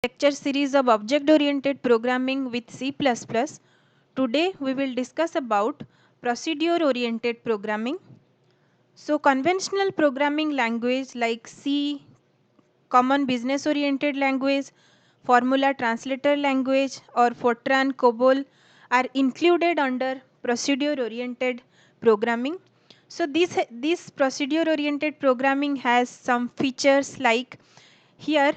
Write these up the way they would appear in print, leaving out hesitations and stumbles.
lecture series of object oriented programming with C++. Today we will discuss about procedure oriented programming. So conventional programming language like C, common business oriented language, formula translator language or Fortran, COBOL are included under procedure oriented programming. So this procedure oriented programming has some features like here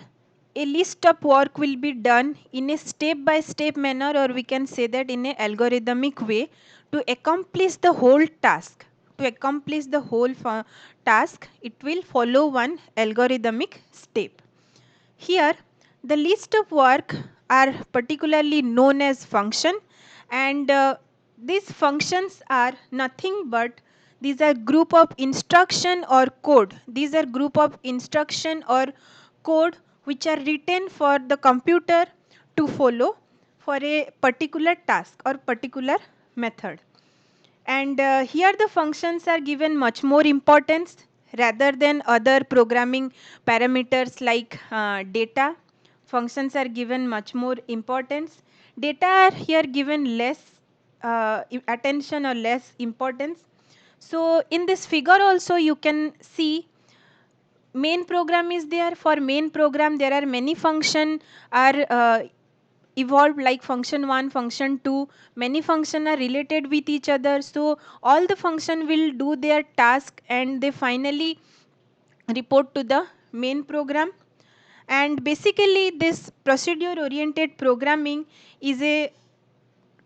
a list of work will be done in a step by step manner, or we can say that in a algorithmic way to accomplish the whole task. To accomplish the whole task, it will follow one algorithmic step. Here the list of work are particularly known as function, and these functions are nothing but these are group of instruction or code. These are group of instruction or code which are written for the computer to follow for a particular task or particular method. And here the functions are given much more importance rather than other programming parameters like data. Functions are given much more importance. Data are here given less attention or less importance. So in this figure also you can see main program is there. For main program there are many function are evolved like function 1, function 2. Many function are related with each other. So all the function will do their task and they finally report to the main program. And basically this procedure oriented programming is a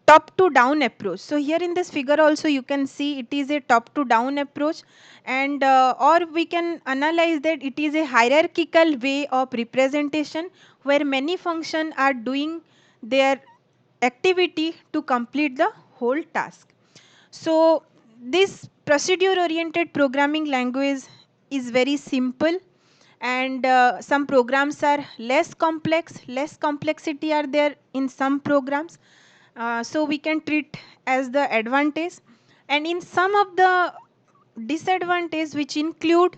top to down approach. So here in this figure also you can see it is a top to down approach, and or we can analyze that it is a hierarchical way of representation where many functions are doing their activity to complete the whole task. So this procedure oriented programming language is very simple, and some programs are less complex. Less complexity are there in some programs. So we can treat as the advantage, and in some of the disadvantage which include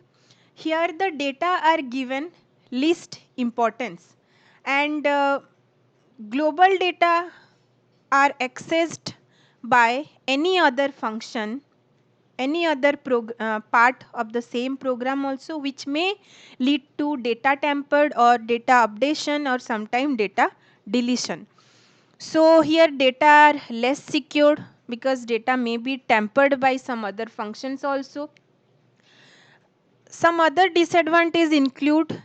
here the data are given least importance, and global data are accessed by any other function, any other part of the same program also, which may lead to data tampered or data updation or sometime data deletion. So here data are less secured because data may be tampered by some other functions also. Some other disadvantages include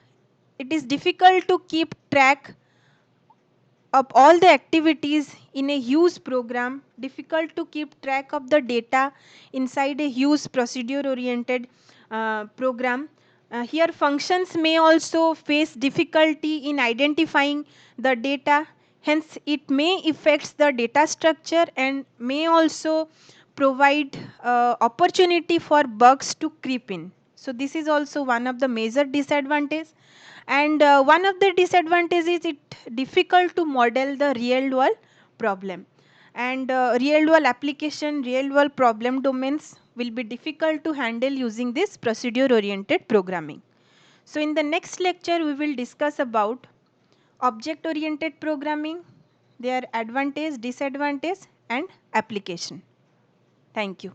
it is difficult to keep track of all the activities in a huge program, difficult to keep track of the data inside a huge procedure oriented program. Here functions may also face difficulty in identifying the data, hence it may affect the data structure and may also provide opportunity for bugs to creep in. So this is also one of the major disadvantages. And one of the disadvantages is it difficult to model the real world problem, and real world application, real world problem domains will be difficult to handle using this procedure oriented programming. So in the next lecture we will discuss about object oriented programming, their advantage, disadvantage and application. Thank you.